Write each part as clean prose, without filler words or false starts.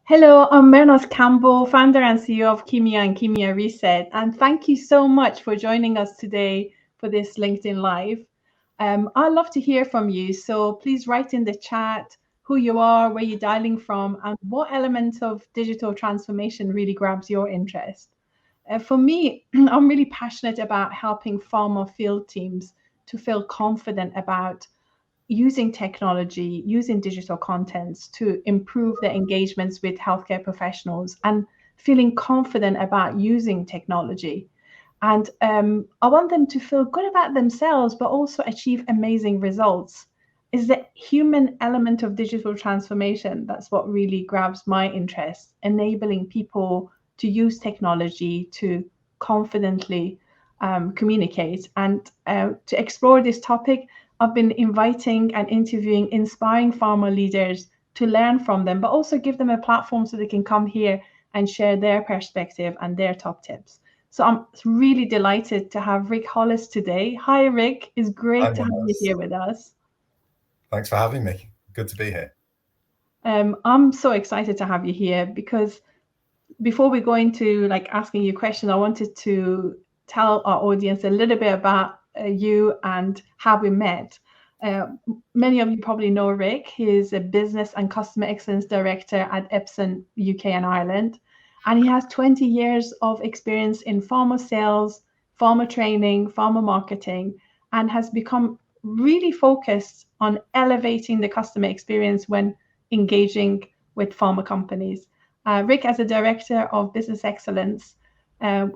Hello, I'm Menos Campbell, founder and CEO of Kimia and Kimia Reset. And thank you so much for joining us today for this LinkedIn Live. I'd love to hear from you. So please write in the chat who you are, where you're dialing from, and what element of digital transformation really grabs your interest. For me, I'm really passionate about helping farmer field teams to feel confident about using technology, using digital contents to improve their engagements with healthcare professionals and feeling confident about using technology. And I want them to feel good about themselves, but also achieve amazing results. Is the human element of digital transformation that's what really grabs my interest, enabling people to use technology to confidently communicate. And to explore this topic, I've been inviting and interviewing inspiring farmer leaders to learn from them, but also give them a platform so they can come here and share their perspective and their top tips. So I'm really delighted to have Rick Hollis today. Hi, Rick. It's great I'm to have you Hollis. here with us. Thanks for having me. Good to be here. I'm so excited to have you here because before we go into like asking you questions, I wanted to tell our audience a little bit about you and how we met. Uh, Many of you probably know Rick. He is a business and customer excellence director at Epson UK and Ireland, and he has 20 years of experience in pharma sales, pharma training, pharma marketing, and has become really focused on elevating the customer experience when engaging with pharma companies. Rick, as a director of business excellence,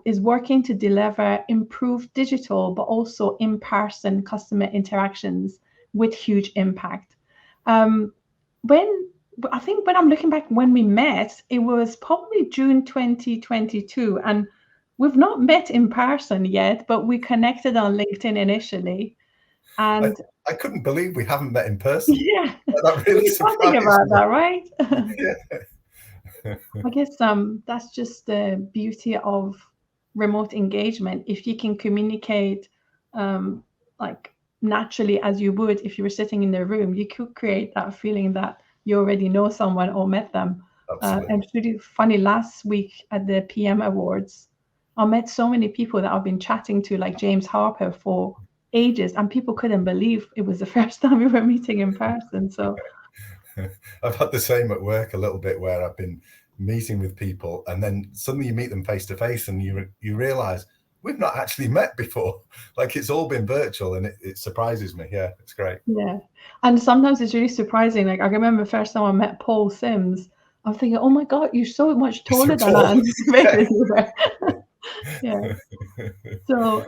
is working to deliver improved digital but also in-person customer interactions with huge impact. Um, when I think when I'm looking back when we met, it was probably June 2022, and we've not met in person yet, but we connected on LinkedIn initially. I, And I couldn't believe we haven't met in person. yeah, That we really were talking surprised about me. that, right? Yeah. I guess that's just the beauty of remote engagement. If you can communicate um, like naturally as you would if you were sitting in the room, you could create that feeling that you already know someone or met them. And Absolutely. it's really funny. Last week at the PM Awards, I met so many people that I've been chatting to, like James Harper, for ages, and people couldn't believe it was the first time we were meeting in person. So I've had the same at work a little bit where I've been meeting with people and then suddenly you meet them face to face and you realize we've not actually met before. Like it's all been virtual and it surprises me. Yeah, it's great. yeah. And sometimes it's really surprising. Like I remember the first time I met Paul Sims, I'm thinking, oh my God, you're so much You're so taller than I tall. Yeah. anticipated you were. Yeah. So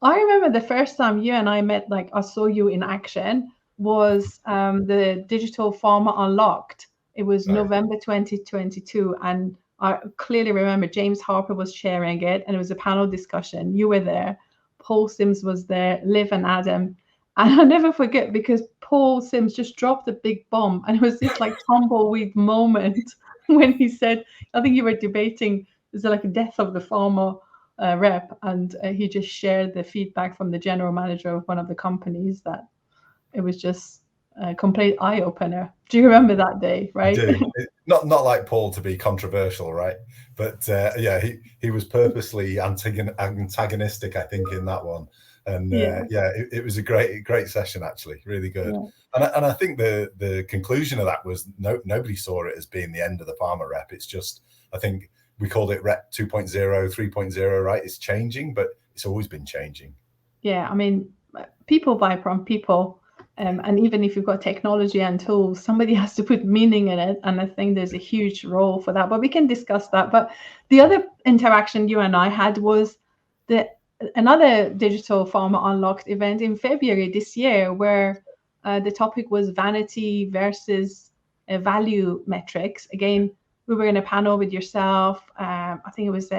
I remember the first time you and I met, like I saw you in action, was the Digital Farmer Unlocked. It was Right. November 2022. And I clearly remember James Harper was chairing it, and it was a panel discussion. You were there, Paul Sims was there, Liv and Adam. And I'll never forget because Paul Sims just dropped a big bomb, and it was this like tumbleweed moment when he said, I think you were debating, is it like a death of the farmer rep, and he just shared the feedback from the general manager of one of the companies that it was just a complete eye opener. Do you remember that day, I right? do. Not like Paul to be controversial, right? But yeah, he was purposely antagonistic, I think, in that one. And Yeah, yeah, it was a great session actually, really good. yeah, And I think the conclusion of that was nobody saw it as being the end of the farmer rep. It's just I think we called it rep 2.0, 3.0, right? It's changing, but it's always been changing. yeah. I mean, people buy from people. And even if you've got technology and tools, somebody has to put meaning in it. And I think there's a huge role for that. But we can discuss that. But the other interaction you and I had was the another Digital Farmer Unlocked event in February this year, where the topic was vanity versus value metrics. Again, we were in a panel with yourself. I think it was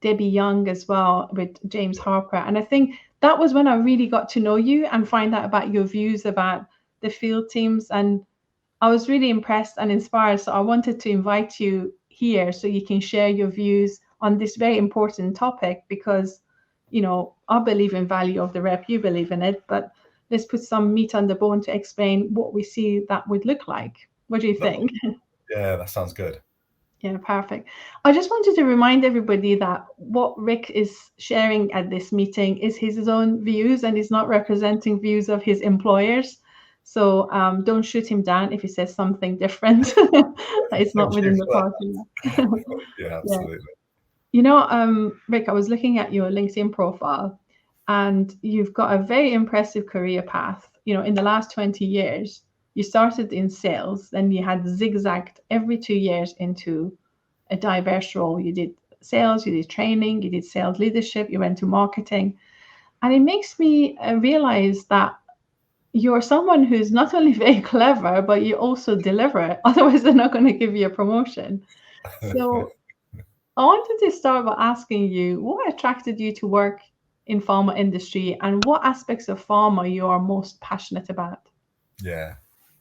Debbie Young as well with James Harper. And I think that was when I really got to know you and find out about your views about the field teams. And I was really impressed and inspired. So I wanted to invite you here so you can share your views on this very important topic because, I believe in value of the rep, you believe in it, but let's put some meat on the bone to explain what we see that would look like. What do you No, think? yeah, that sounds good. Yeah, perfect. I just wanted to remind everybody that what Rick is sharing at this meeting is his own views and is not representing views of his employers. So don't shoot him down if he says something different that is not Thank you within the for party. that. Yeah, Yeah. absolutely. You know, Rick, I was looking at your LinkedIn profile and you've got a very impressive career path. You know, in the last 20 years, you started in sales, then you had zigzagged every 2 years into a diverse role. You did sales, you did training, you did sales leadership, you went to marketing. And it makes me realize that you're someone who's not only very clever, but you also deliver. Otherwise, they're not going to give you a promotion. So I wanted to start by asking you what attracted you to work in pharma industry and what aspects of pharma you are most passionate about. Yeah.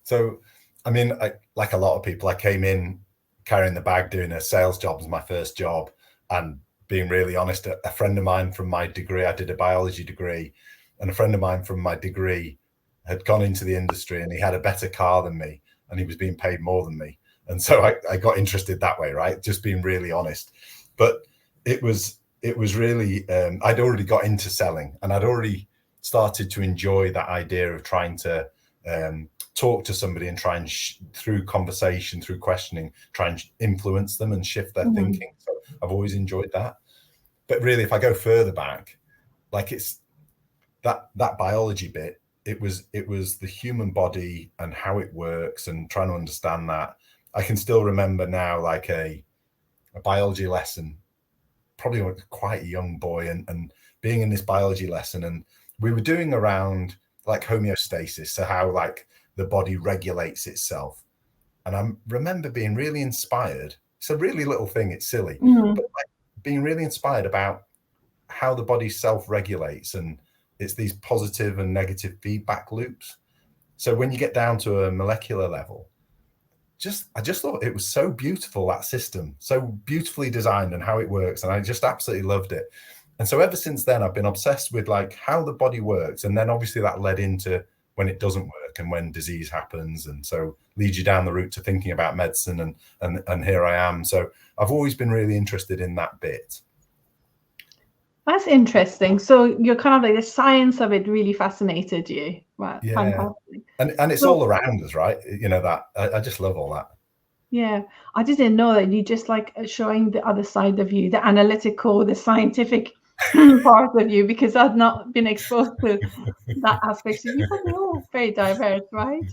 So, I mean, like a lot of people, I came in carrying the bag, doing a sales job as my first job. And being really honest, a friend of mine from my degree, I did a biology degree, and a friend of mine from my degree had gone into the industry and he had a better car than me and he was being paid more than me. And so I got interested that way, right? Just being really honest. But it was really, I'd already got into selling and I'd already started to enjoy that idea of trying to talk to somebody and try and through conversation, through questioning, try and influence them and shift their thinking. So I've always enjoyed that. But really, if I go further back, like it's that biology bit, it was the human body and how it works and trying to understand that. I can still remember now, like a biology lesson, probably quite a young boy, and being in this biology lesson, and we were doing around like homeostasis, so how like the body regulates itself. And I remember being really inspired. It's a really little thing, it's silly, but like being really inspired about how the body self-regulates, and it's these positive and negative feedback loops. So when you get down to a molecular level, I just thought it was so beautiful, that system, so beautifully designed and how it works. And I just absolutely loved it. And so ever since then, I've been obsessed with like how the body works. And then obviously that led into when it doesn't work and when disease happens. And so leads you down the route to thinking about medicine. And here I am. So I've always been really interested in that bit. That's interesting. So you're kind of like the science of it really fascinated you. Wow, Yeah. fantastic. And it's all around us, right? You know, that I just love all that. Yeah, I didn't know that you just like showing the other side of you, the analytical, the scientific part of you, because I've not been exposed to that aspect. So you they're all very diverse, right?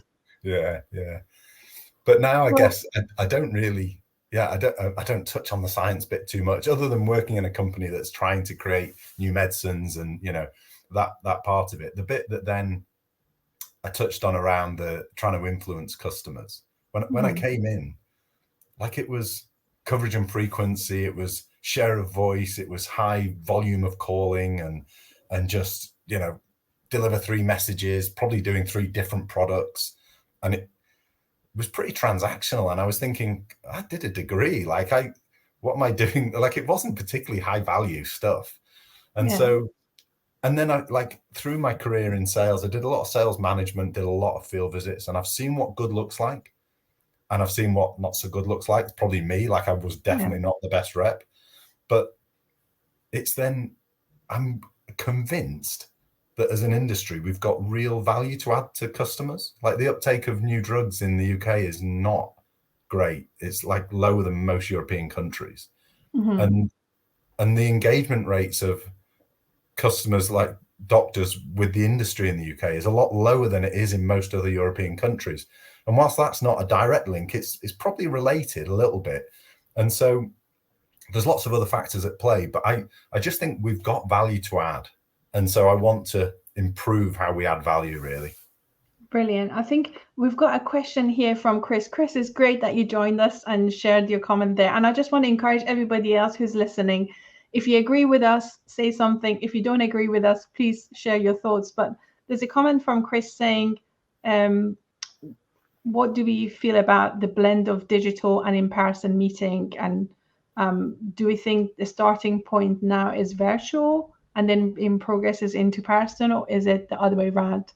Yeah, yeah. But now I Well, guess I don't really, I don't touch on the science bit too much, other than working in a company that's trying to create new medicines and, you know, that part of it. The bit that then I touched on around the trying to influence customers. When I came in, like it was coverage and frequency, it was share of voice, it was high volume of calling and just, you know, deliver 3 messages, probably doing 3 different products. And it was pretty transactional. And I was thinking, I did a degree, like what am I doing? Like it wasn't particularly high value stuff. And so, and then I like through my career in sales, I did a lot of sales management, did a lot of field visits, and I've seen what good looks like. And I've seen what not so good looks like. It's probably me, like I was definitely not the best rep. But it's then I'm convinced that as an industry, we've got real value to add to customers. Like the uptake of new drugs in the UK is not great. It's like lower than most European countries. And the engagement rates of customers like doctors with the industry in the UK is a lot lower than it is in most other European countries. And whilst that's not a direct link, it's probably related a little bit. And so there's lots of other factors at play, but I just think we've got value to add. And so I want to improve how we add value, really. Brilliant. I think we've got a question here from Chris. Chris, it's great that you joined us and shared your comment there. And I just want to encourage everybody else who's listening, if you agree with us, say something. If you don't agree with us, please share your thoughts. But there's a comment from Chris saying, what do we feel about the blend of digital and in-person meeting? And do we think the starting point now is virtual and then in progresses into person, or is it the other way around?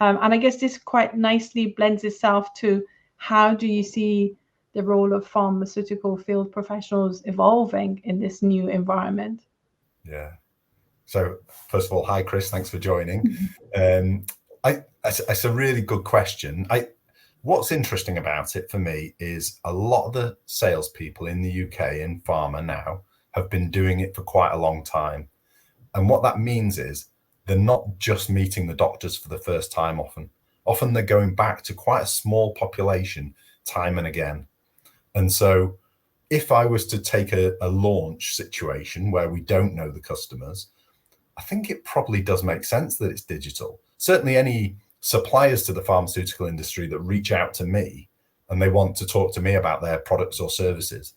And I guess this quite nicely blends itself to how do you see the role of pharmaceutical field professionals evolving in this new environment. Yeah. So first of all, hi Chris, thanks for joining. It's a really good question. What's interesting about it for me is a lot of the salespeople in the UK in pharma now have been doing it for quite a long time. And what that means is they're not just meeting the doctors for the first time often. Often they're going back to quite a small population time and again. And so if I was to take a launch situation where we don't know the customers, I think it probably does make sense that it's digital. Certainly any suppliers to the pharmaceutical industry that reach out to me and they want to talk to me about their products or services,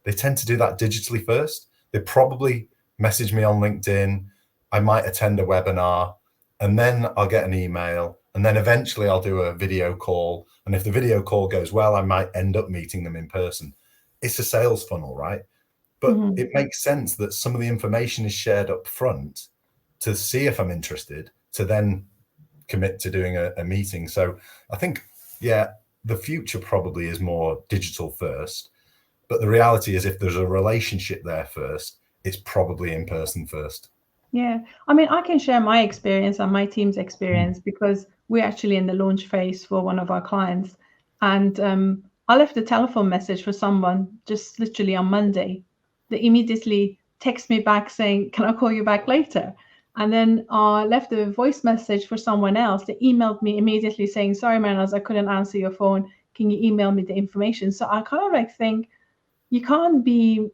they tend to do that digitally first. They probably message me on LinkedIn. I might attend a webinar, and then I'll get an email, and then eventually I'll do a video call. And if the video call goes well, I might end up meeting them in person. It's a sales funnel, right? But it makes sense that some of the information is shared up front to see if I'm interested, to then commit to doing a meeting. So I think, yeah, the future probably is more digital first. But the reality is if there's a relationship there first, it's probably in person first. Yeah, I mean, I can share my experience and my team's experience because we're actually in the launch phase for one of our clients. And I left a telephone message for someone just literally on Monday. They immediately text me back saying, "Can I call you back later?" And then I left a voice message for someone else. They emailed me immediately saying, "Sorry, Manos, I couldn't answer your phone. Can you email me the information?" So I kind of like think you can't be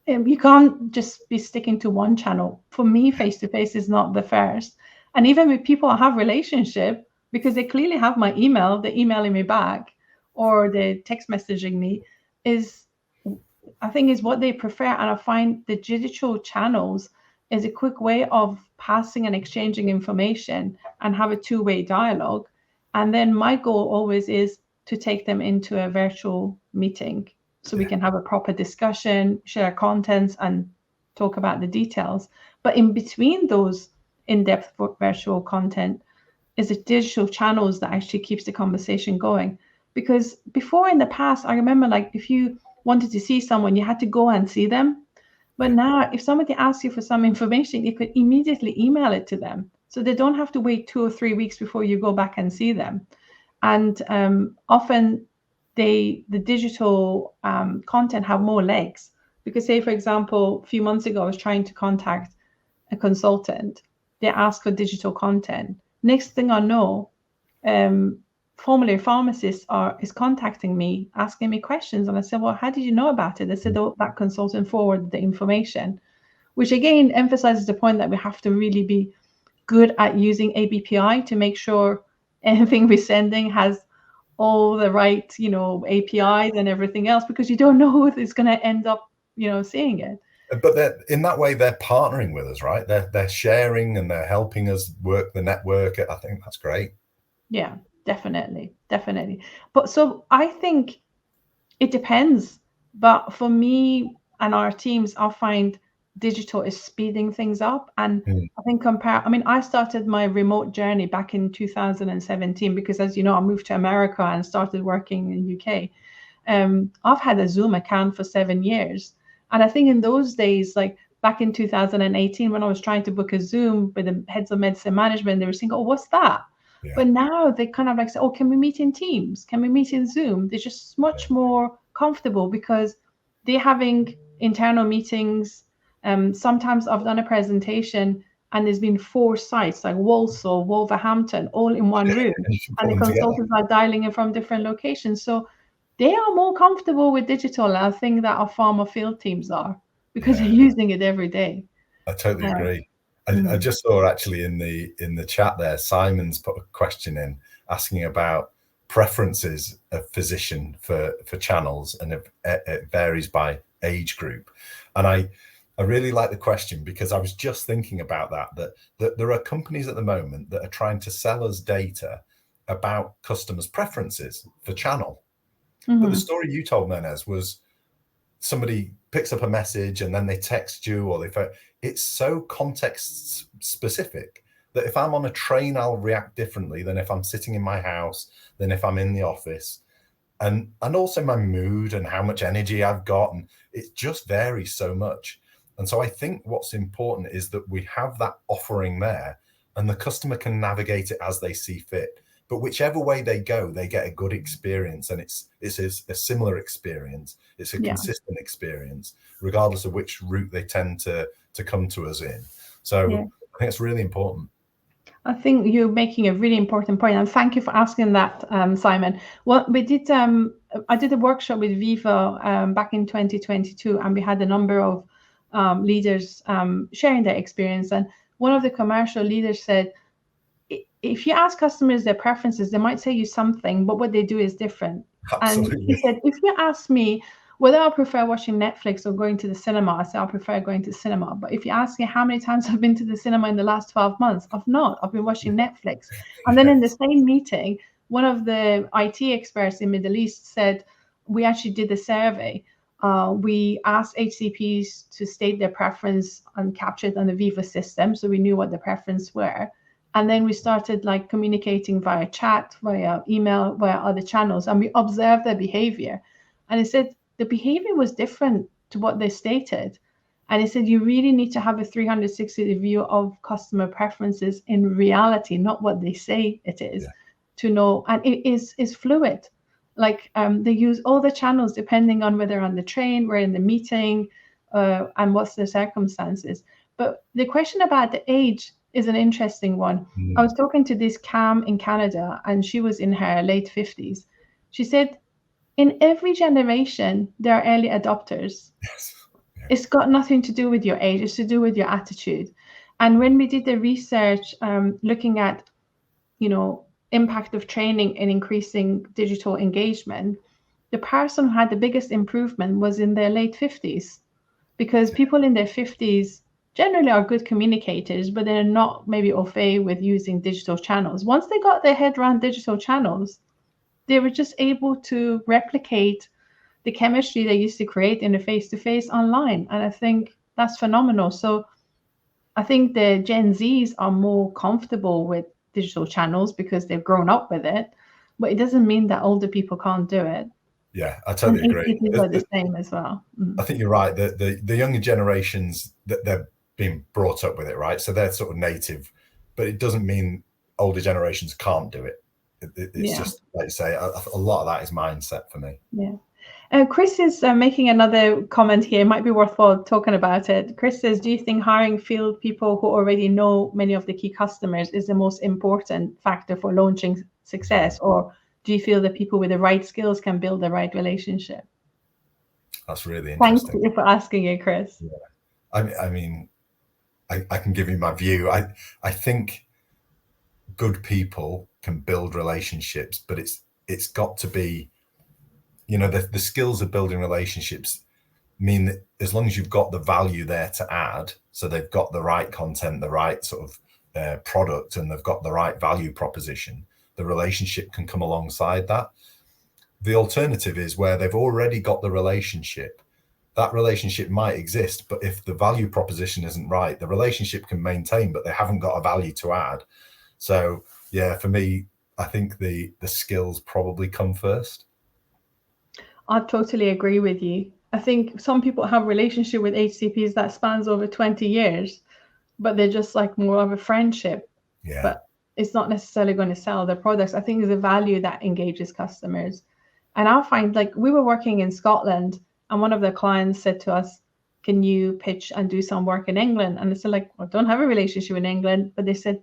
you can't just be sticking to one channel. For me, face to face is not the first. And even with people I have relationship, because they clearly have my email, they're emailing me back or they're text messaging me, is I think is what they prefer. And I find the digital channels is a quick way of passing and exchanging information and have a two-way dialogue. And then my goal always is to take them into a virtual meeting so we can have a proper discussion, share contents, and talk about the details. But in between those in-depth virtual content is the digital channels that actually keeps the conversation going. Because before in the past, I remember like if you wanted to see someone, you had to go and see them. But now if somebody asks you for some information, you could immediately email it to them. So they don't have to wait 2 or 3 weeks before you go back and see them. And often the digital content have more legs because say, for example, a few months ago, I was trying to contact a consultant. They asked for digital content. Next thing I know, formulary pharmacist is contacting me, asking me questions. And I said, well, how did you know about it? They said, oh, that consultant forwarded the information, which again emphasizes the point that we have to really be good at using ABPI to make sure anything we're sending has all the right, APIs and everything else, because you don't know who is going to end up, seeing it. But in that way, they're partnering with us, right? They're sharing and they're helping us work the network. I think that's great. Yeah, definitely. But so I think it depends. But for me and our teams, I find digital is speeding things up. And I think I started my remote journey back in 2017 because, as you know, I moved to America and started working in UK. I've had a Zoom account for 7 years. And I think in those days, like back in 2018, when I was trying to book a Zoom with the heads of medicine management, they were saying, oh, what's that? Yeah. But now they kind of like say, oh, can we meet in Teams? Can we meet in Zoom? They're just much more comfortable because they're having internal meetings. Sometimes I've done a presentation and there's been 4 sites like Walsall, Wolverhampton, all in one room. And the consultants are dialing in from different locations. So they are more comfortable with digital, I think, that our pharma field teams are because they're using it every day. I totally agree. I just saw actually in the chat there, Simon's put a question in asking about preferences of physician for channels, and it varies by age group. And I really like the question because I was just thinking about that there are companies at the moment that are trying to sell us data about customers' preferences for channel. But the story you told, Menez, was somebody picks up a message and then they text you or it's so context specific that if I'm on a train, I'll react differently than if I'm sitting in my house, than if I'm in the office. and also my mood and how much energy I've got, and it just varies so much. And so I think what's important is that we have that offering there, and the customer can navigate it as they see fit. But whichever way they go, they get a good experience, and it's a similar experience. It's a consistent experience, regardless of which route they tend to come to us in. So I think it's really important. I think you're making a really important point, and thank you for asking that, Simon. Well, we did. I did a workshop with Viva back in 2022, and we had a number of leaders sharing their experience. And one of the commercial leaders said, if you ask customers their preferences, they might say you something, but what they do is different. Absolutely. And he said, if you ask me whether I prefer watching Netflix or going to the cinema, I say I prefer going to the cinema. But if you ask me how many times I've been to the cinema in the last 12 months, I've not. I've been watching Netflix. And then in the same meeting, one of the IT experts in Middle East said, we actually did a survey. We asked HCPs to state their preference and capture it on the Viva system, so we knew what the preference were. And then we started like communicating via chat, via email, via other channels, and we observed their behavior. And it said the behavior was different to what they stated. And it said you really need to have a 360 view of customer preferences in reality, not what they say it is, to know. And it is fluid. Like they use all the channels depending on whether on the train, we're in the meeting, and what's the circumstances. But the question about the age is an interesting one. I was talking to this Cam in Canada, and she was in her late 50s. She said, in every generation, there are early adopters. Yes. Yeah. It's got nothing to do with your age. It's to do with your attitude. And when we did the research looking at, impact of training in increasing digital engagement, the person who had the biggest improvement was in their late 50s, because people in their 50s generally are good communicators, but they're not maybe au fait with using digital channels. Once they got their head around digital channels, they were just able to replicate the chemistry they used to create in a face-to-face online. And I think that's phenomenal. So I think the Gen Zs are more comfortable with digital channels because they've grown up with it, but it doesn't mean that older people can't do it. Yeah, I totally agree. HCPs are the same as well. I think you're right. The younger generations, that they're being brought up with it, right? So they're sort of native, but it doesn't mean older generations can't do it. It's just, like you say, a lot of that is mindset for me. Yeah. Chris is making another comment here. It might be worthwhile talking about it. Chris says, do you think hiring field people who already know many of the key customers is the most important factor for launching success? Or do you feel that people with the right skills can build the right relationship? That's really interesting. Thank you for asking it, Chris. Yeah. I mean, I can give you my view. I think good people can build relationships, but it's got to be, the skills of building relationships mean that as long as you've got the value there to add, so they've got the right content, the right sort of product, and they've got the right value proposition, the relationship can come alongside that. The alternative is where they've already got the relationship. That relationship might exist, but if the value proposition isn't right, the relationship can maintain, but they haven't got a value to add. So yeah, for me, I think the skills probably come first. I totally agree with you. I think some people have a relationship with HCPs that spans over 20 years, but they're just like more of a friendship. Yeah. But it's not necessarily going to sell their products. I think there's a value that engages customers. And I find, like, we were working in Scotland, and one of their clients said to us, can you pitch and do some work in England? And I said, like, well, I don't have a relationship in England, but they said,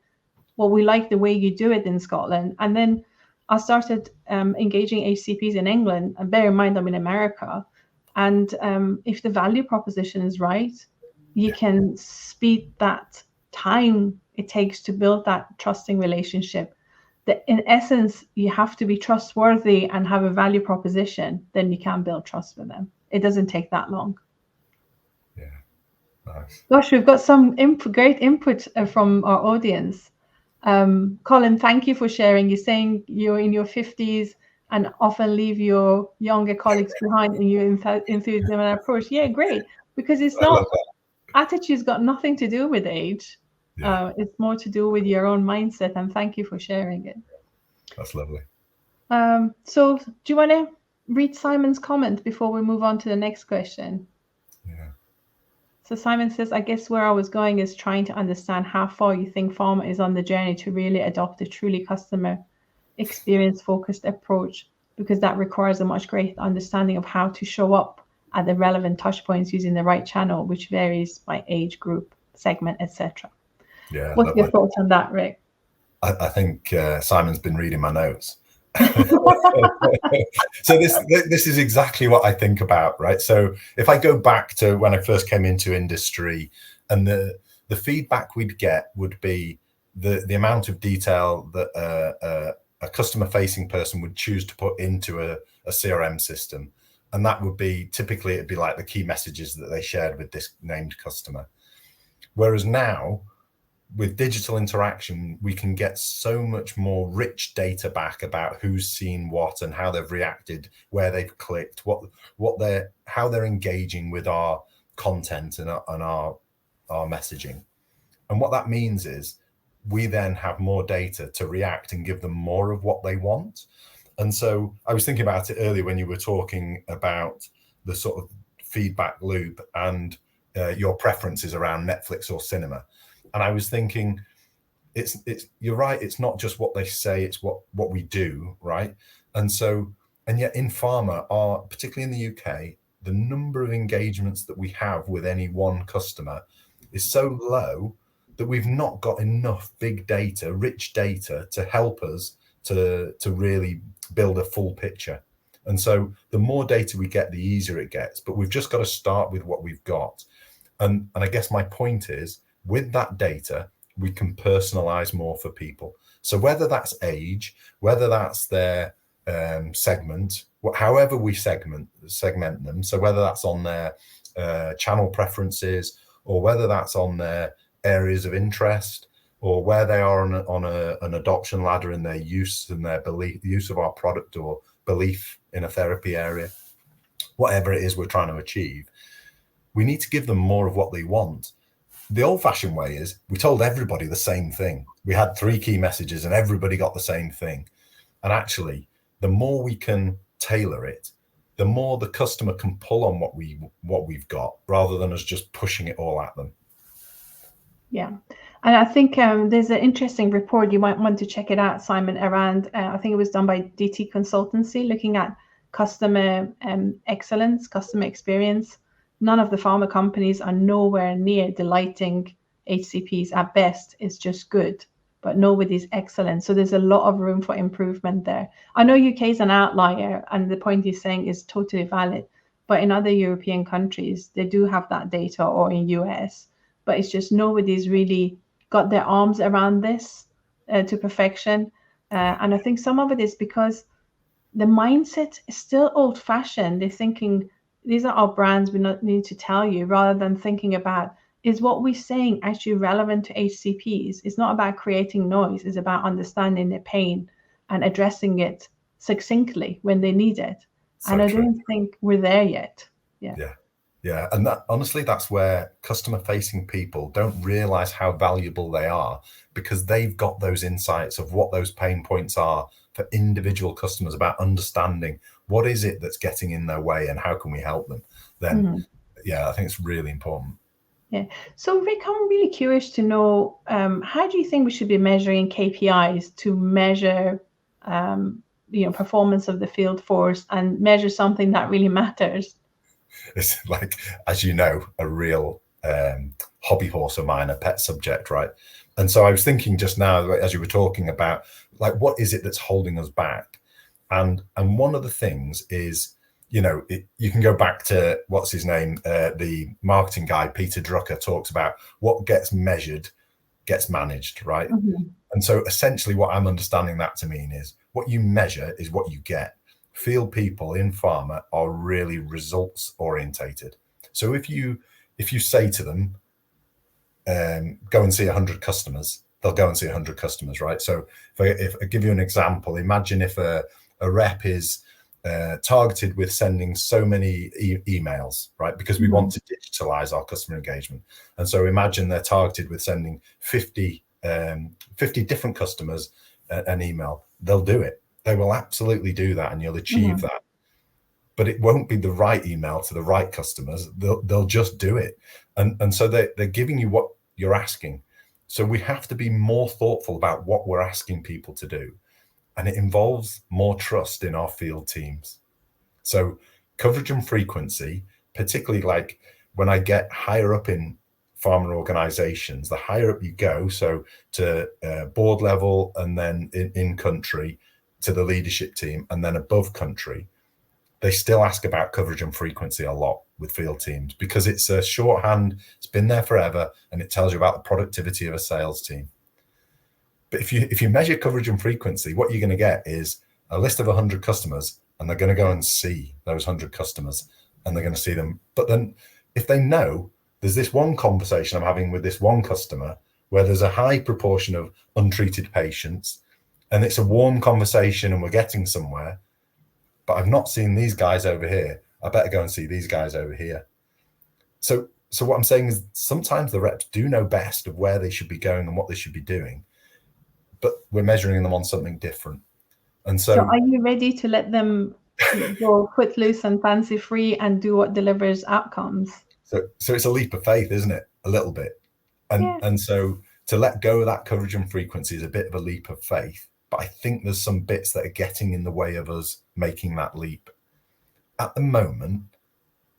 well, we like the way you do it in Scotland. And then I started engaging HCPs in England, and bear in mind I'm in America. And if the value proposition is right, you can speed that time it takes to build that trusting relationship. That in essence, you have to be trustworthy and have a value proposition, then you can build trust with them. It doesn't take that long. Yeah, nice. Gosh, we've got some great input from our audience. Colin, thank you for sharing. You're saying you're in your 50s and often leave your younger colleagues behind in your enthusiasm and approach. Yeah, great. Because it's not, attitude's got nothing to do with age. Yeah. It's more to do with your own mindset. And thank you for sharing it. That's lovely. So do you want to read Simon's comment before we move on to the next question? Yeah. So Simon says, I guess where I was going is trying to understand how far you think pharma is on the journey to really adopt a truly customer experience focused approach, because that requires a much greater understanding of how to show up at the relevant touch points using the right channel, which varies by age group, segment, etc. Yeah. What's your thoughts on that, Rick? I think Simon's been reading my notes. So this is exactly what I think about, right? So if I go back to when I first came into industry, and the feedback we'd get would be the amount of detail that a customer facing person would choose to put into a CRM system, and that would be typically, it'd be like the key messages that they shared with this named customer. Whereas now, with digital interaction, we can get so much more rich data back about who's seen what and how they've reacted, where they've clicked, how they're engaging with our content and our messaging. And what that means is we then have more data to react and give them more of what they want. And so I was thinking about it earlier when you were talking about the sort of feedback loop and your preferences around Netflix or cinema. And I was thinking, it's you're right, it's not just what they say, it's what we do, right? And yet in pharma, particularly in the UK, the number of engagements that we have with any one customer is so low that we've not got enough big data, rich data, to help us to really build a full picture. And so the more data we get, the easier it gets. But we've just got to start with what we've got. And I guess my point is, with that data, we can personalize more for people. So whether that's age, whether that's their segment, however we segment them, so whether that's on their channel preferences, or whether that's on their areas of interest, or where they are on an adoption ladder in their use and their belief, use of our product or belief in a therapy area, whatever it is we're trying to achieve, we need to give them more of what they want. The old-fashioned way is we told everybody the same thing. We had 3 key messages and everybody got the same thing. And actually, the more we can tailor it, the more the customer can pull on what we've got, rather than us just pushing it all at them. Yeah. And I think there's an interesting report, you might want to check it out, Simon, around, I think it was done by DT Consultancy, looking at customer excellence, customer experience. None of the pharma companies are nowhere near delighting HCPs. At best, it's just good, but nobody's excellent. So there's a lot of room for improvement there. I know UK is an outlier, and the point he's saying is totally valid, but in other European countries, they do have that data, or in US, but it's just nobody's really got their arms around this to perfection. And I think some of it is because the mindset is still old-fashioned. They're thinking, these are our brands, we don't need to tell you, rather than thinking about, is what we're saying actually relevant to HCPs? It's not about creating noise, it's about understanding their pain and addressing it succinctly when they need it. So and I don't think we're there yet. Yeah. And that, honestly, that's where customer facing people don't realize how valuable they are, because they've got those insights of what those pain points are for individual customers, about understanding what is it that's getting in their way and how can we help them. Then yeah, I think it's really important. Yeah. So Rick, I'm really curious to know, how do you think we should be measuring KPIs to measure performance of the field force and measure something that really matters? It's like, as you know, a real hobby horse of mine, a pet subject, right? And so I was thinking just now, as you were talking about, like, what is it that's holding us back? And one of the things is, you can go back to, what's his name, the marketing guy, Peter Drucker, talks about what gets measured gets managed, right? And so essentially what I'm understanding that to mean is, what you measure is what you get. Field people in pharma are really results orientated. So if you say to them, go and see 100 customers, they'll go and see 100 customers, right? So if I give you an example, imagine if a rep is targeted with sending so many emails, right? Because we want to digitalize our customer engagement. And so imagine they're targeted with sending 50 different customers an email. They'll do it. They will absolutely do that, and you'll achieve that. but it won't be the right email to the right customers. They'll just do it. And so they're giving you what you're asking. So we have to be more thoughtful about what we're asking people to do. And it involves more trust in our field teams. So coverage and frequency, particularly like when I get higher up in pharma organizations, the higher up you go, so to board level, and then in country to the leadership team, and then above country, they still ask about coverage and frequency a lot with field teams, because it's a shorthand, it's been there forever, and it tells you about the productivity of a sales team. But if you measure coverage and frequency, what you're going to get is a list of 100 customers, and they're going to go and see those 100 customers, and they're going to see them. But then if they know there's this one conversation I'm having with this one customer where there's a high proportion of untreated patients, and it's a warm conversation and we're getting somewhere, but I've not seen these guys over here, I better go and see these guys over here. So what I'm saying is sometimes the reps do know best of where they should be going and what they should be doing, but we're measuring them on something different. And so are you ready to let them go footloose and fancy free and do what delivers outcomes? So it's a leap of faith, isn't it? A little bit. And so to let go of that coverage and frequency is a bit of a leap of faith. But I think there's some bits that are getting in the way of us making that leap. At the moment,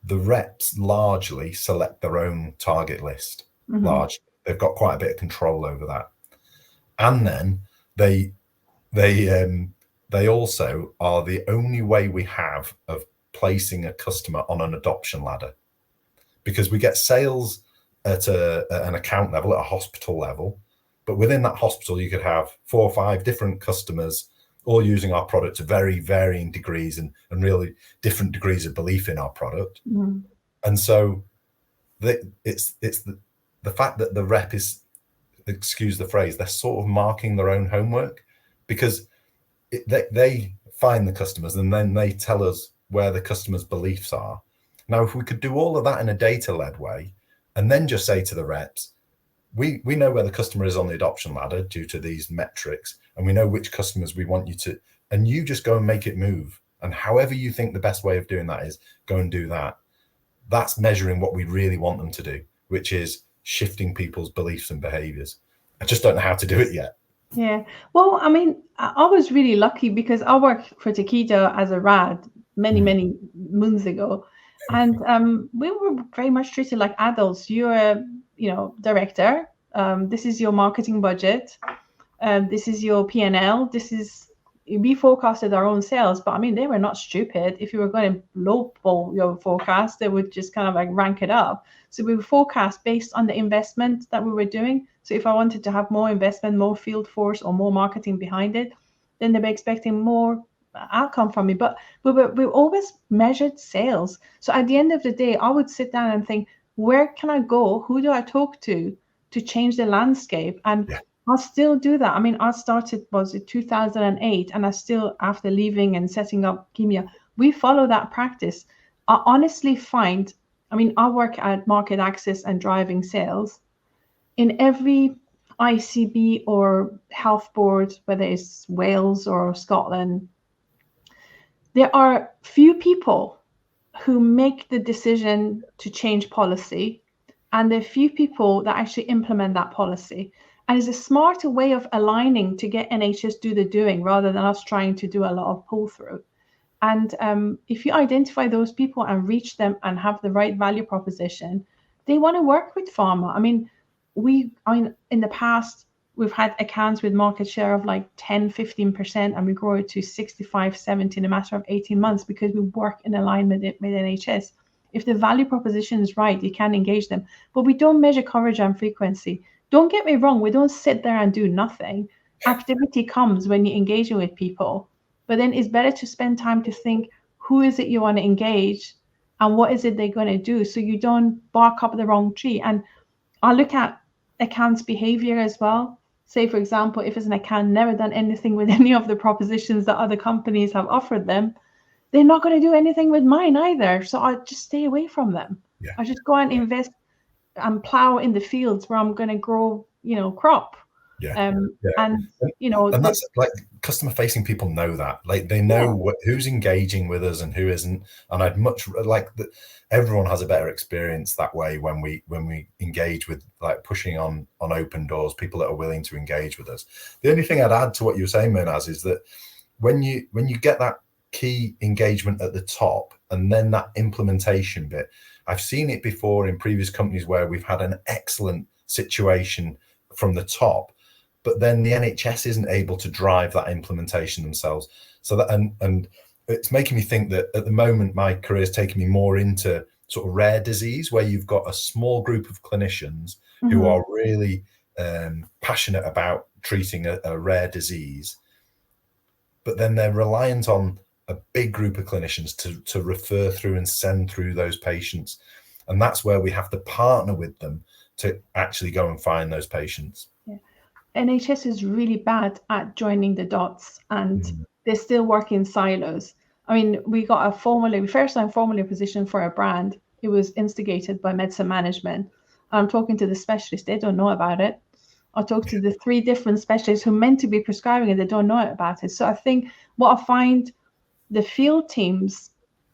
the reps largely select their own target list. Large. They've got quite a bit of control over that. And then they also are the only way we have of placing a customer on an adoption ladder, because we get sales at an account level, at a hospital level, but within that hospital, you could have 4 or 5 different customers all using our product to very varying degrees and really different degrees of belief in our product. And so it's the fact that the rep is, excuse the phrase, they're sort of marking their own homework, because they find the customers and then they tell us where the customers' beliefs are. Now, if we could do all of that in a data-led way, and then just say to the reps, we know where the customer is on the adoption ladder due to these metrics, and we know which customers we want you to, and you just go and make it move. And however you think the best way of doing that is, go and do that. That's measuring what we really want them to do, which is shifting people's beliefs and behaviors. I just don't know how to do it yet. Yeah. Well, I mean, I was really lucky because I worked for Takeda as a RAD many moons ago. And we were very much treated like adults. You're a director. This is your marketing budget. This is your P&L. We forecasted our own sales, but I mean, they were not stupid. If you were going to lowball your forecast, they would just kind of like rank it up. So we would forecast based on the investment that we were doing. So if I wanted to have more investment, more field force, or more marketing behind it, then they were expecting more outcome from me. But we always measured sales. So at the end of the day, I would sit down and think, where can I go? Who do I talk to change the landscape? And I'll still do that. I mean, I started, was it 2008, and I still, after leaving and setting up Chemia, we follow that practice. I honestly find, I mean, I work at market access and driving sales. In every ICB or health board, whether it's Wales or Scotland, there are few people who make the decision to change policy, and there are few people that actually implement that policy. And it's a smarter way of aligning to get NHS do the doing rather than us trying to do a lot of pull through. And if you identify those people and reach them and have the right value proposition, they want to work with pharma. I mean, in the past, we've had accounts with market share of like 10, 15%, and we grow it to 65, 70 in a matter of 18 months because we work in alignment with NHS. If the value proposition is right, you can engage them. But we don't measure coverage and frequency. Don't get me wrong, we don't sit there and do nothing. Activity comes when you're engaging with people. But then it's better to spend time to think, who is it you want to engage and what is it they're going to do, so you don't bark up the wrong tree. And I look at accounts behavior as well. Say, for example, if it's an account never done anything with any of the propositions that other companies have offered them, they're not going to do anything with mine either. So I just stay away from them. Yeah. I just go and invest and plow in the fields where I'm going to grow, crop. Yeah. And And that's like customer facing people know that, like they know who's engaging with us and who isn't. And I'd much like that. Everyone has a better experience that way when we engage with, like, pushing on open doors, people that are willing to engage with us. The only thing I'd add to what you were saying, Mernaz, is that when you get that key engagement at the top and then that implementation bit, I've seen it before in previous companies where we've had an excellent situation from the top, but then the NHS isn't able to drive that implementation themselves. So that, and it's making me think that at the moment my career is taking me more into sort of rare disease, where you've got a small group of clinicians who are really passionate about treating a rare disease, but then they're reliant on a big group of clinicians to refer through and send through those patients. And that's where we have to partner with them to actually go and find those patients. Yeah. NHS is really bad at joining the dots, and they still work in silos. I mean, we got first time formally position for a brand. It was instigated by medicine management. I'm talking to the specialists, they don't know about it. I talk to the 3 different specialists who are meant to be prescribing it, they don't know about it. So I think what I find the field teams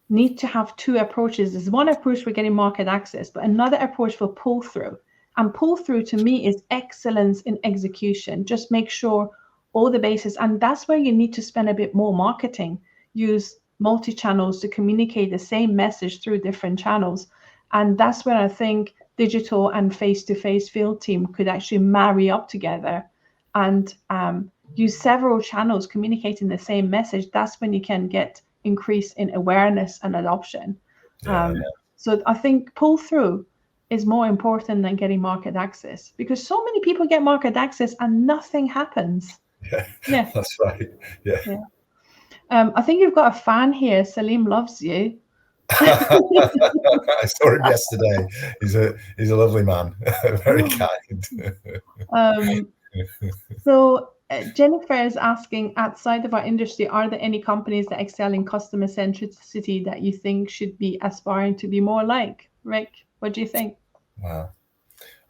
need to have 2 approaches. There's one approach for getting market access, but another approach for pull through. And pull through to me is excellence in execution. Just make sure all the bases, and that's where you need to spend a bit more marketing. Use multi-channels to communicate the same message through different channels. And that's where I think digital and face-to-face field team could actually marry up together and use several channels communicating the same message. That's when you can get increase in awareness and adoption. So I think pull through is more important than getting market access, because so many people get market access and nothing happens. Yeah. That's right. Yeah. I think you've got a fan here. Salim loves you. I saw him yesterday. He's a lovely man. Very kind. So Jennifer is asking, outside of our industry, are there any companies that excel in customer centricity that you think should be aspiring to be more like? Rick, what do you think? Wow.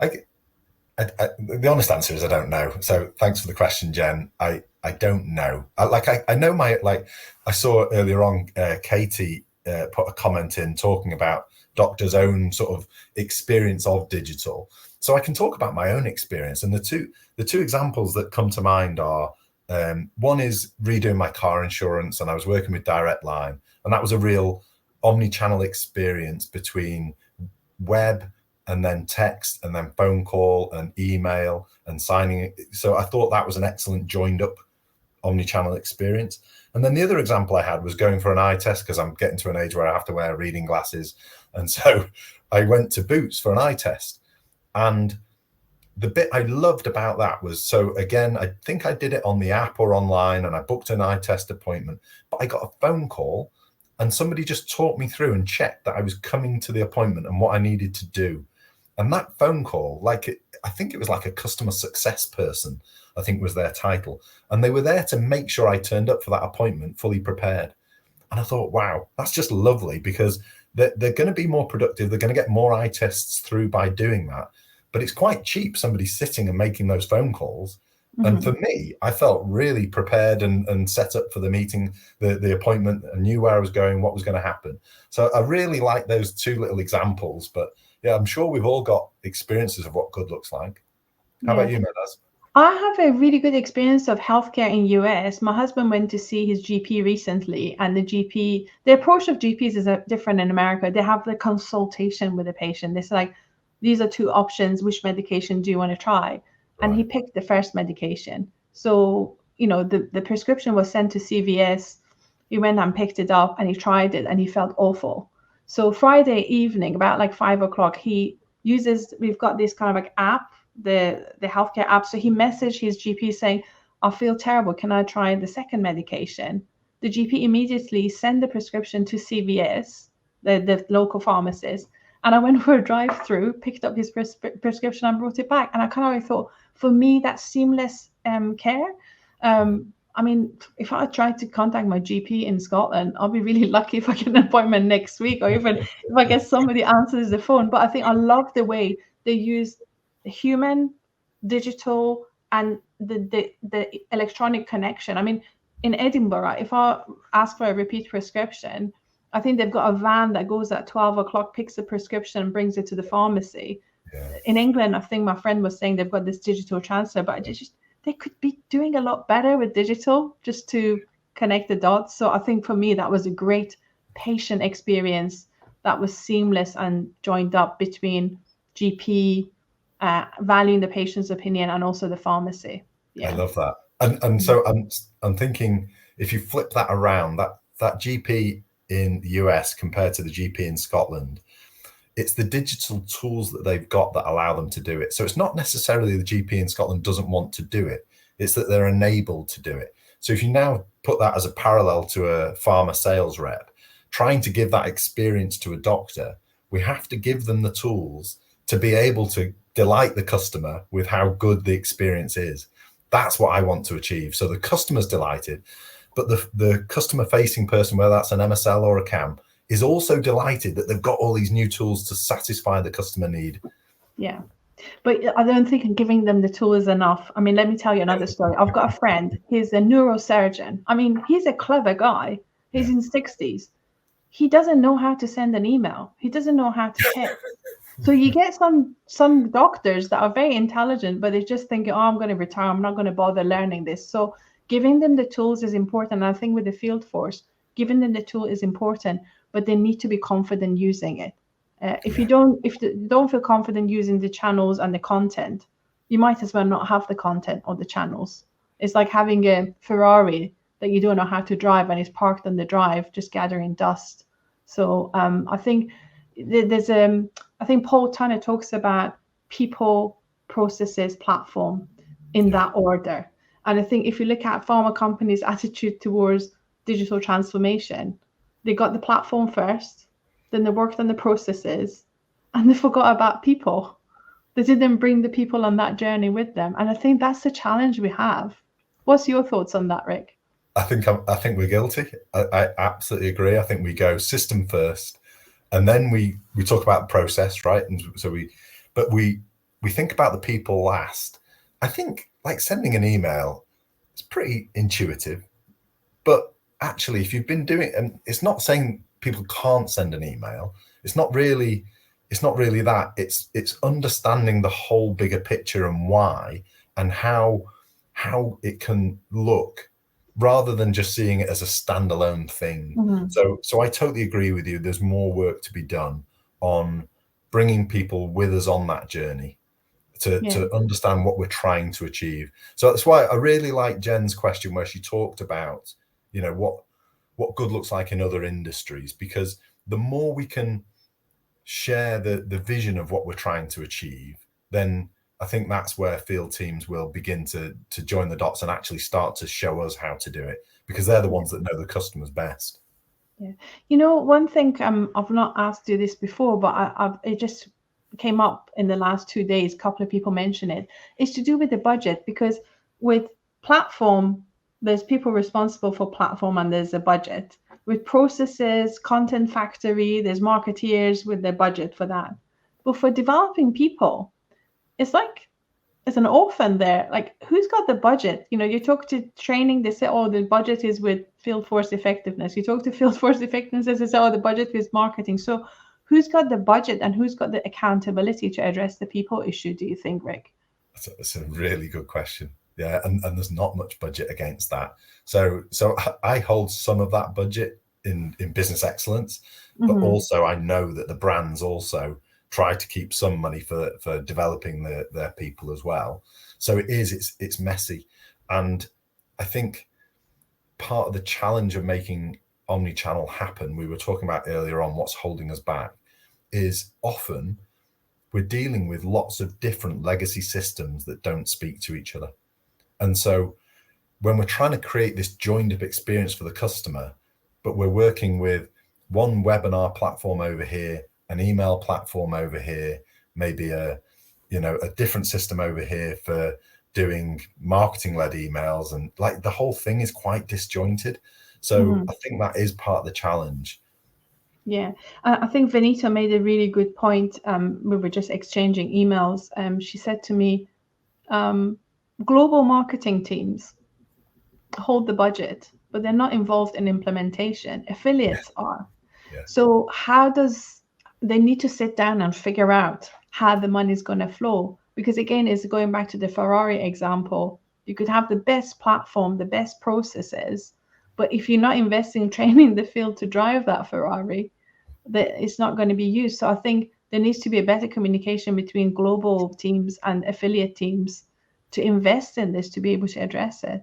The honest answer is I don't know. So thanks for the question, Jen. I don't know. I know I saw earlier on Katie put a comment in talking about doctors' own sort of experience of digital. So I can talk about my own experience, and the two examples that come to mind are one is redoing my car insurance, and I was working with Direct Line, and that was a real omni-channel experience between web and then text and then phone call and email and signing it. So I thought that was an excellent joined up omni-channel experience. And then the other example I had was going for an eye test, because I'm getting to an age where I have to wear reading glasses. And so I went to Boots for an eye test. And the bit I loved about that was, so again, I think I did it on the app or online, and I booked an eye test appointment, but I got a phone call and somebody just talked me through and checked that I was coming to the appointment and what I needed to do. And that phone call, I think it was like a customer success person, I think was their title. And they were there to make sure I turned up for that appointment fully prepared. And I thought, wow, that's just lovely, because they're going to be more productive. They're going to get more eye tests through by doing that. But it's quite cheap, somebody sitting and making those phone calls. And for me, I felt really prepared and set up for the meeting, the appointment, and knew where I was going, what was going to happen. So I really like those 2 little examples. But yeah, I'm sure we've all got experiences of what good looks like. How about you, Mernaz? I have a really good experience of healthcare in US. My husband went to see his GP recently, and the approach of GPs is different in America. They have the consultation with the patient. It's like, these are 2 options. Which medication do you want to try? And he picked the first medication. So, the prescription was sent to CVS. He went and picked it up and he tried it and he felt awful. So Friday evening, about like 5 o'clock, we've got this kind of app, the healthcare app. So he messaged his GP saying, I feel terrible. Can I try the second medication? The GP immediately sent the prescription to CVS, the local pharmacist. And I went for a drive-through, picked up his prescription and brought it back. And I kind of thought, for me, that's seamless care. I mean, if I tried to contact my GP in Scotland, I'll be really lucky if I get an appointment next week, or even if I get somebody answers the phone. But I think I love the way they use the human, digital, and the electronic connection. I mean, in Edinburgh, if I ask for a repeat prescription, I think they've got a van that goes at 12 o'clock, picks the prescription and brings it to the pharmacy. Yeah. In England, I think my friend was saying they've got this digital transfer, but they could be doing a lot better with digital just to connect the dots. So I think for me, that was a great patient experience that was seamless and joined up between GP, valuing the patient's opinion, and also the pharmacy. I love that. And so I'm thinking, if you flip that around, that GP in the US compared to the GP in Scotland, it's the digital tools that they've got that allow them to do it. So it's not necessarily the GP in Scotland doesn't want to do it. It's that they're enabled to do it. So if you now put that as a parallel to a pharma sales rep, trying to give that experience to a doctor, we have to give them the tools to be able to delight the customer with how good the experience is. That's what I want to achieve. So the customer's delighted, but the customer facing person, whether that's an MSL or a CAM, is also delighted that they've got all these new tools to satisfy the customer need. Yeah. But I don't think giving them the tool is enough. I mean, let me tell you another story. I've got a friend, he's a neurosurgeon. I mean, he's a clever guy. He's in 60s. He doesn't know how to send an email. He doesn't know how to text. So you get some doctors that are very intelligent, but they just think, oh, I'm going to retire. I'm not going to bother learning this. So giving them the tools is important. And I think with the field force, giving them the tool is important, but they need to be confident using it. If you don't feel confident using the channels and the content, you might as well not have the content or the channels. It's like having a Ferrari that you don't know how to drive and it's parked on the drive, just gathering dust. So I think there's I think Paul Tanner talks about people, processes, platform in that order. And I think if you look at pharma companies' attitude towards digital transformation, they got the platform first, then they worked on the processes, and they forgot about people. They didn't bring the people on that journey with them. And I think that's the challenge we have. What's your thoughts on that, Rick? I think we're guilty. I absolutely agree. I think we go system first, and then we talk about process, right? And so we think about the people last. I think like sending an email, it's pretty intuitive, but actually, if you've been doing, and it's not saying people can't send an email. It's not really that. It's understanding the whole bigger picture and why and how it can look, rather than just seeing it as a standalone thing. Mm-hmm. So I totally agree with you. There's more work to be done on bringing people with us on that journey to understand what we're trying to achieve. So that's why I really like Jen's question where she talked about, you know, what good looks like in other industries, because the more we can share the vision of what we're trying to achieve, then I think that's where field teams will begin to join the dots and actually start to show us how to do it, because they're the ones that know the customers best. Yeah. You know, one thing I've not asked you this before, but it just came up in the last 2 days. A couple of people mentioned it. It's to do with the budget, because with platform, there's people responsible for platform and there's a budget. With processes, content factory, there's marketeers with their budget for that. But for developing people, it's like it's an orphan there. Like, who's got the budget? You know, you talk to training, they say, oh, the budget is with field force effectiveness. You talk to field force effectiveness, they say, oh, the budget is marketing. So who's got the budget and who's got the accountability to address the people issue, do you think, Rick? That's a really good question. Yeah, and there's not much budget against that. So I hold some of that budget in business excellence, but also I know that the brands also try to keep some money for developing their people as well. So it's messy. And I think part of the challenge of making omni-channel happen, we were talking about earlier on, what's holding us back, is often we're dealing with lots of different legacy systems that don't speak to each other. And so when we're trying to create this joined up experience for the customer, but we're working with one webinar platform over here, an email platform over here, maybe a different system over here for doing marketing-led emails, and like the whole thing is quite disjointed. So I think that is part of the challenge. Yeah, I think Venita made a really good point. We were just exchanging emails. She said to me, global marketing teams hold the budget, but they're not involved in implementation. Affiliates are. Yeah. So how does they need to sit down and figure out how the money is going to flow? Because again, it's going back to the Ferrari example. You could have the best platform, the best processes, but if you're not investing training the field to drive that Ferrari, that it's not going to be used. So I think there needs to be a better communication between global teams and affiliate teams to invest in this to be able to address it.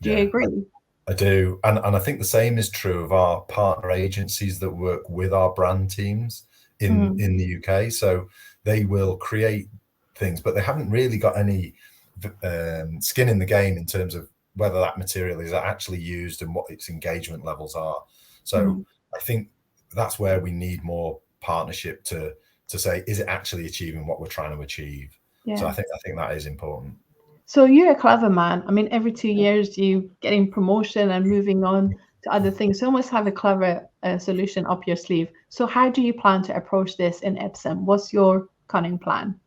Do you Yeah, agree? I do. And I think the same is true of our partner agencies that work with our brand teams in the UK. So they will create things, but they haven't really got any skin in the game in terms of whether that material is actually used and what its engagement levels are. So I think that's where we need more partnership to say, is it actually achieving what we're trying to achieve? So Yeah. I think that is important. So you're a clever man. I mean, every 2 years you getting promotion and moving on to other things. You almost have a clever solution up your sleeve. So how do you plan to approach this in Epsom? What's your cunning plan?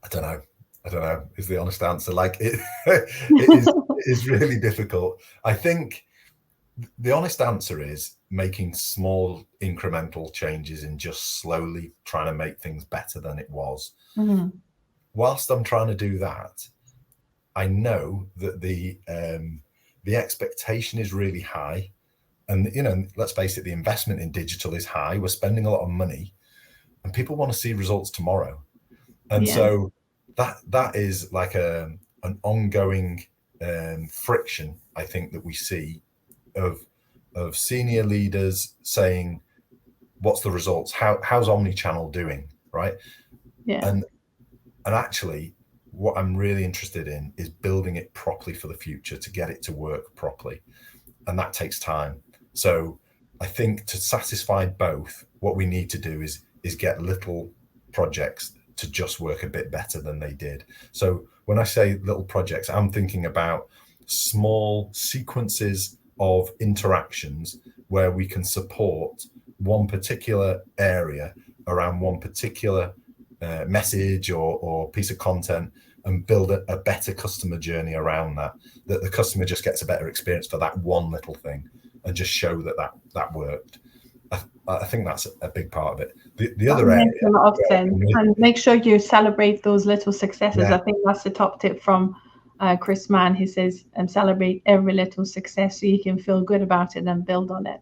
I don't know. I don't know is the honest answer. Like it is really difficult. I think the honest answer is making small incremental changes and just slowly trying to make things better than it was. Whilst I'm trying to do that, I know that the expectation is really high. And, you know, let's face it, the investment in digital is high. We're spending a lot of money and people want to see results tomorrow. And Yeah. so that is like an ongoing friction, I think, that we see of senior leaders saying, what's the results? How's omnichannel doing? Right. Yeah. And actually, what I'm really interested in is building it properly for the future to get it to work properly. And that takes time. So I think to satisfy both, what we need to do is get little projects to just work a bit better than they did. So when I say little projects, I'm thinking about small sequences of interactions where we can support one particular area around one particular message or piece of content, and build a better customer journey around that the customer just gets a better experience for that one little thing, and just show that worked. I think that's a big part of it. The That other area, makes a lot of sense. And make sure you celebrate those little successes. Yeah. I think that's the top tip from Chris Mann. He says, celebrate every little success so you can feel good about it and build on it.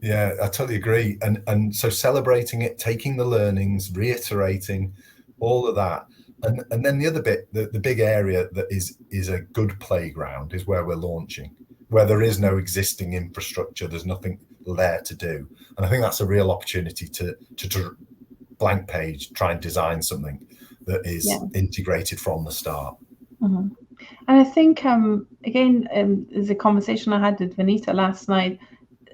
Yeah, I totally agree. And so celebrating it, taking the learnings, reiterating all of that. And then the other bit, the big area that is a good playground is where we're launching, where there is no existing infrastructure, there's nothing there to do. And I think that's a real opportunity to blank page, try and design something that is integrated from the start. And I think, again, there's a conversation I had with Vanita last night.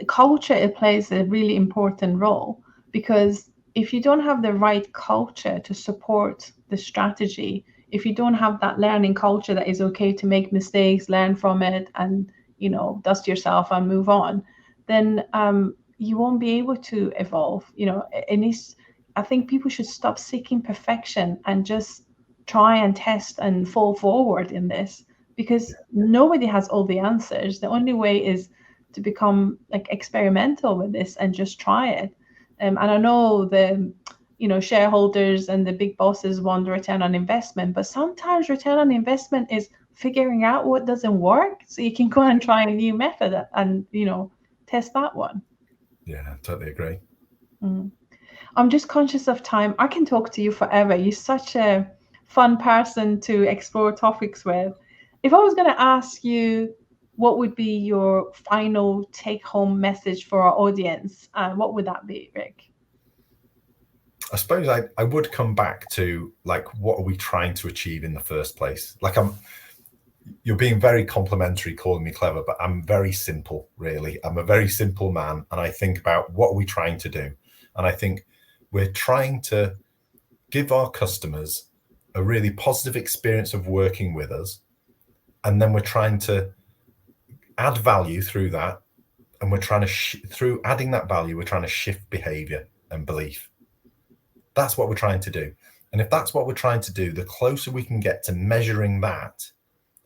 Culture, it plays a really important role, because if you don't have the right culture to support the strategy, if you don't have that learning culture that is okay to make mistakes, learn from it, and, you know, dust yourself and move on, then you won't be able to evolve. You know, I think people should stop seeking perfection and just try and test and fall forward in this, because nobody has all the answers. The only way is to become like experimental with this and just try it. And I know the, you know, shareholders and the big bosses want the return on investment, but sometimes return on investment is figuring out what doesn't work so you can go and try a new method and, you know, test that one. Yeah, totally agree. I'm just conscious of time. I can talk to you forever. You're such a fun person to explore topics with. If I was going to ask you, what would be your final take-home message for our audience, what would that be, Rick? I suppose I would come back to, like, what are we trying to achieve in the first place? Like, you're being very complimentary calling me clever, but I'm very simple, really. I'm a very simple man, and I think about what are we trying to do? And I think we're trying to give our customers a really positive experience of working with us. And then we're trying to add value through that. And we're trying to, through adding that value, we're trying to shift behavior and belief. That's what we're trying to do. And if that's what we're trying to do, the closer we can get to measuring that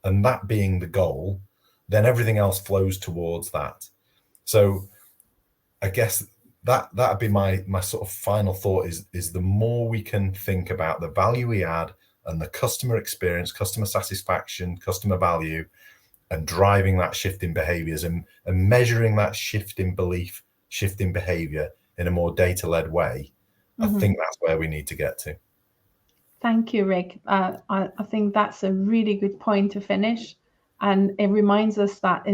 and that being the goal, then everything else flows towards that. So I guess that'd be my sort of final thought is the more we can think about the value we add and the customer experience, customer satisfaction, customer value, and driving that shift in behaviors and measuring that shift in belief, shift in behavior in a more data-led way, I think that's where we need to get to. Thank you, Rick. I think that's a really good point to finish. And it reminds us that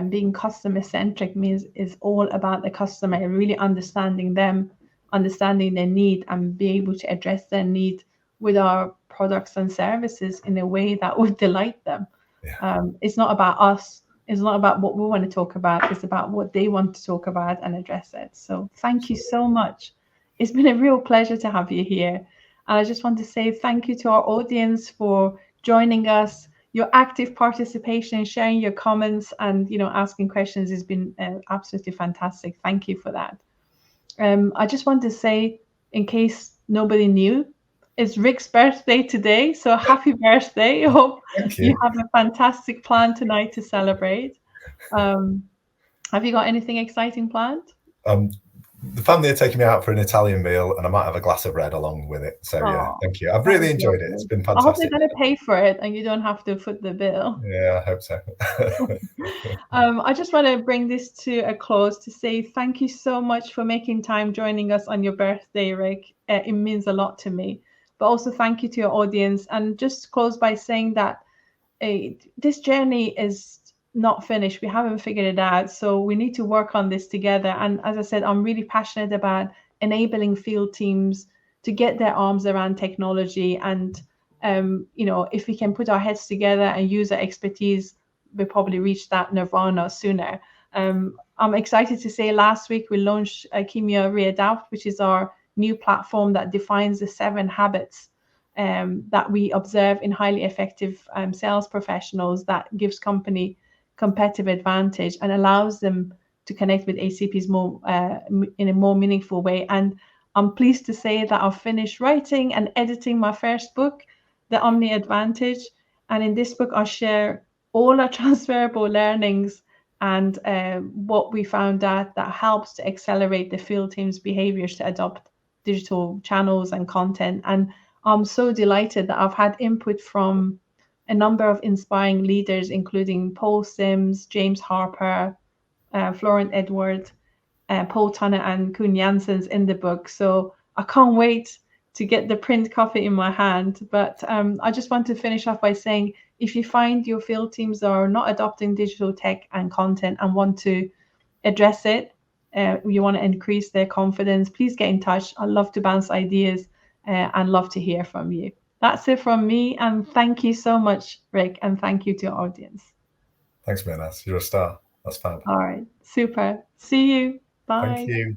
being customer centric means is all about the customer and really understanding them, understanding their need, and be able to address their need with our products and services in a way that would delight them. Yeah. It's not about us. It's not about what we want to talk about. It's about what they want to talk about and address it. So thank you so much. It's been a real pleasure to have you here. And I just want to say thank you to our audience for joining us. Your active participation, sharing your comments, and asking questions has been absolutely fantastic. Thank you for that. I just want to say, in case nobody knew, it's Rick's birthday today. So happy birthday. I hope you have a fantastic plan tonight to celebrate. Have you got anything exciting planned? The family are taking me out for an Italian meal, and I might have a glass of red along with it. So yeah, thank you. I've really enjoyed it. It's been fantastic. I hope they're going to pay for it and you don't have to foot the bill. Yeah, I hope so. I just want to bring this to a close to say thank you so much for making time joining us on your birthday, Rick. It means a lot to me. But also thank you to your audience. And just close by saying that this journey is not finished. We haven't figured it out. So we need to work on this together. And as I said, I'm really passionate about enabling field teams to get their arms around technology. And, if we can put our heads together and use our expertise, we'll probably reach that nirvana sooner. I'm excited to say last week we launched Chemia Readapt, which is our new platform that defines the 7 habits that we observe in highly effective sales professionals that gives company competitive advantage and allows them to connect with HCPs more in a more meaningful way. And I'm pleased to say that I've finished writing and editing my first book, The Omni Advantage. And in this book, I share all our transferable learnings and what we found out that helps to accelerate the field team's behaviors to adopt digital channels and content. And I'm so delighted that I've had input from a number of inspiring leaders, including Paul Sims, James Harper, Florent Edward, Paul Tunner, and Koen Janssens in the book. So I can't wait to get the print copy in my hand. But I just want to finish off by saying, if you find your field teams are not adopting digital tech and content and want to address it, you want to increase their confidence, please get in touch. I'd love to bounce ideas and love to hear from you. That's it from me. And thank you so much, Rick. And thank you to our audience. Thanks, Minas. You're a star. That's fab. All right. Super. See you. Bye. Thank you.